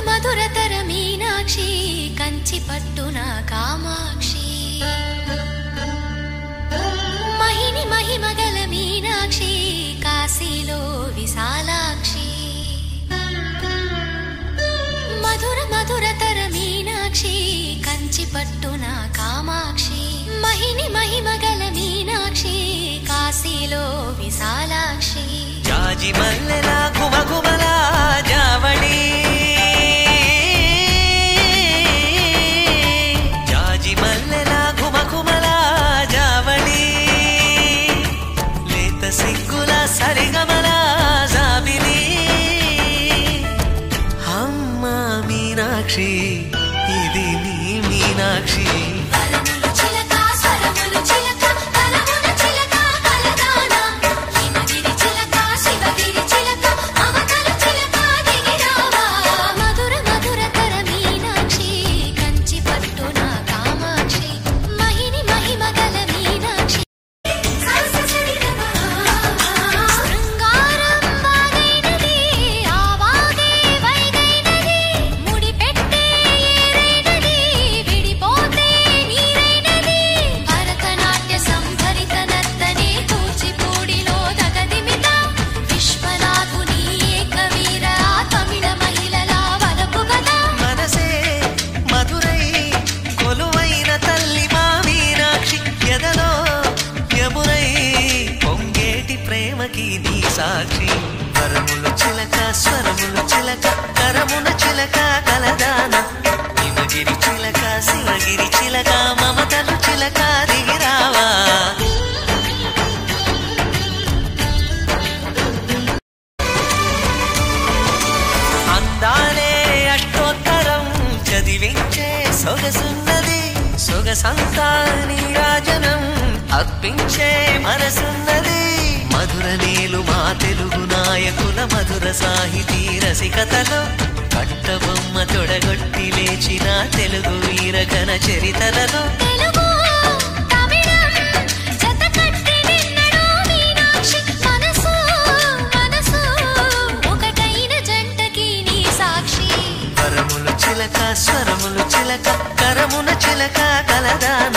మధురతర మీనాక్షి కంచి పట్టున కామాక్షి మహిని మహిమగల మీనాక్షి కాశీలో విశాలాక్షి మధురతర మీనాక్షి కంచి పట్టున కామాక్షి మహిని మహిమగల మీనాక్షి కాశీలో విశాలాక్షి జాజి మల్లెల గుమగుమల జావళి జాజి మల్లెల గుమగుమల జావళి లేత సిగ్గుల సరిగమల జాబిలి అమ్మ మీనాక్షి ఇది నీ మీనాక్షి సాక్షి వరములు చిలక స్వరములు చిలక కరమున చిలక కలదాన హిమగిరి చిలక శివగిరి చిలక మమతలు చిలక దిగిరావా అందాలే అష్టోత్తరం చదివించే సొగసున్నది సొగసంతా నీరాజనం అర్పించే మనసున్నది మధుర నీలు మా తెలుగు నాయకుల మధుర సాహితీ రసికతలో కట్టబొమ్మ తొడగొట్టి లేచిన తెలుగు వీరగణ చరితలలో వరములు చిలక స్వరములు చిలక కరమున చిలక కలదాన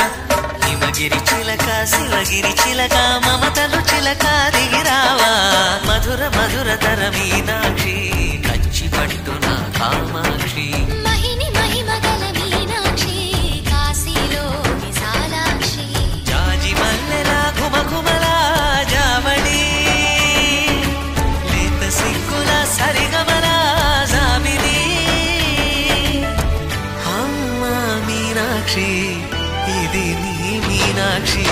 హిమగిరి చిలక శివగిరి చిలక మమతలు చిలక దిగిరావా మధురతర మీనాక్షి కంచి పట్టున కామాక్షి మహిని మహిమగల మీనాక్షి కాశీలో విశాలాక్షి జాజి మల్లెల గుమగుమల జావళి లేత సిగ్గుల సరిగమల జాబిలి అమ్మ మీనాక్షి ఇది నీ మీనాక్షి